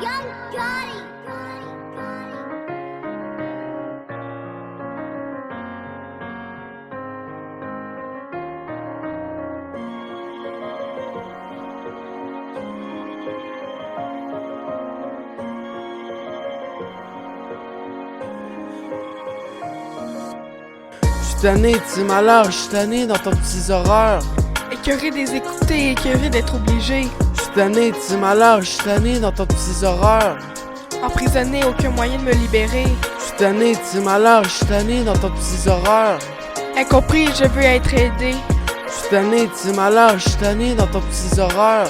Young Gotti. J'suis tanné de tes malheurs, j'suis tanné dans tes petits horreurs. Écœuré des écouter, écœuré d'être obligé. J'suis tanné de tes malheurs, j'suis tanné dans tes petits horreurs. Emprisonné, aucun moyen de me libérer. J'suis tanné de tes malheurs, j'suis tanné dans tes petits horreurs. Incompris, je veux être aidé. J'suis tanné de tes malheurs, j'suis tanné dans tes petits horreurs.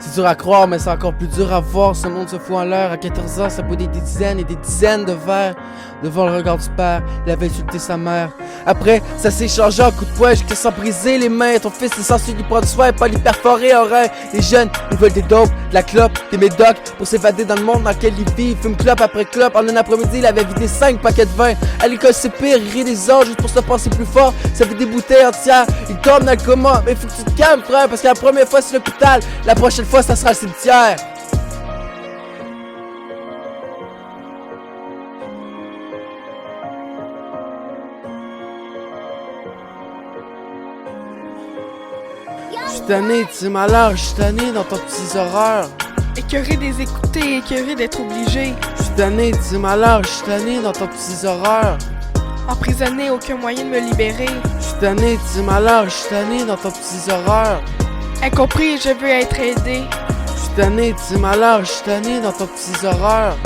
C'est dur à croire, mais c'est encore plus dur à voir. Ce monde se fout en l'air. À 14 ans, ça boit des dizaines et des dizaines de verres. Devant le regard du père, il avait insulté sa mère. Après, ça s'est changé en coup de poing jusqu'à s'en briser les mains. Ton fils est censé lui prendre soin et pas lui perforer un rein. Les jeunes, ils veulent des dopes, de la clope, des médocs pour s'évader dans le monde dans lequel il vit. Il fume clope après clope. En un après-midi, il avait vidé 5 paquets de vin. À l'école, c'est pire, il rit des autres juste pour se penser plus fort. Ça fait des bouteilles entières. Il tombe dans le coma. Mais faut que tu te calmes, frère, parce que la première fois, c'est l'hôpital. La prochaine fois, ça sera le cimetière. J'suis tanné de tes malheurs, j'suis tanné dans tes petits horreurs. Écœuré des écouter, écœuré d'être obligé. J'suis tanné de tes malheurs, j'suis tanné dans tes petits horreurs. Emprisonné, aucun moyen de me libérer. J'suis tanné de tes malheurs, j'suis tanné dans tes petits horreurs. Incompris, je veux être aidé. J'suis tanné de tes malheurs, j'suis tanné dans tes petits horreurs.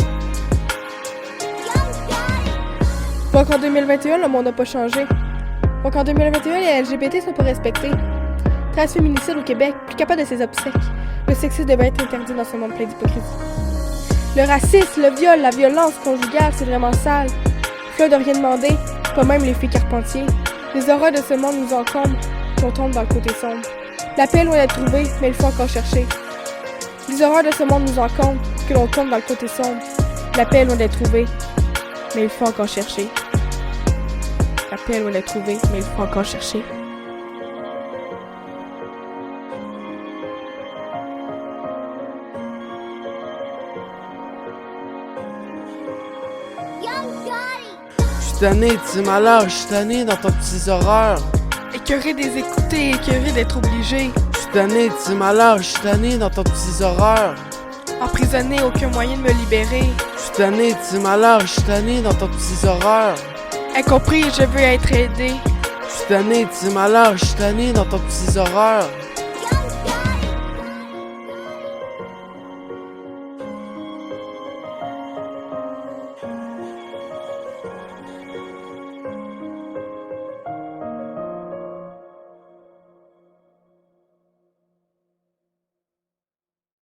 Pas qu'en 2021, le monde n'a pas changé. Pas qu'en 2021, les LGBT sont pas respectés. 13 féminicides au Québec, plus capable de ses obsèques. Le sexisme devait être interdit dans ce monde plein d'hypocrisie. Le racisme, le viol, la violence conjugale, c'est vraiment sale. Fleur de rien demander, pas même les filles Carpentier. Les horreurs de ce monde nous encombrent, qu'on tombe dans le côté sombre. La paix est loin d'être trouvée, mais il faut encore chercher. Les horreurs de ce monde nous encombrent, que l'on tombe dans le côté sombre. La paix est loin d'être trouvée, mais il faut encore chercher. La paix est loin d'être trouvée, mais il faut encore chercher. J'suis tanné de tes malheurs, j'suis tanné dans tes petits horreurs. Écœuré des écouter, écœuré d'être obligé. J'suis tanné de tes malheurs, j'suis tanné dans tes petits horreurs. Emprisonné, aucun moyen de me libérer. J'suis tanné de tes malheurs, j'suis tanné dans tes petits horreurs. Incompris, je veux être aidé. J'suis tanné de tes malheurs, j'suis tanné dans tes petits horreurs.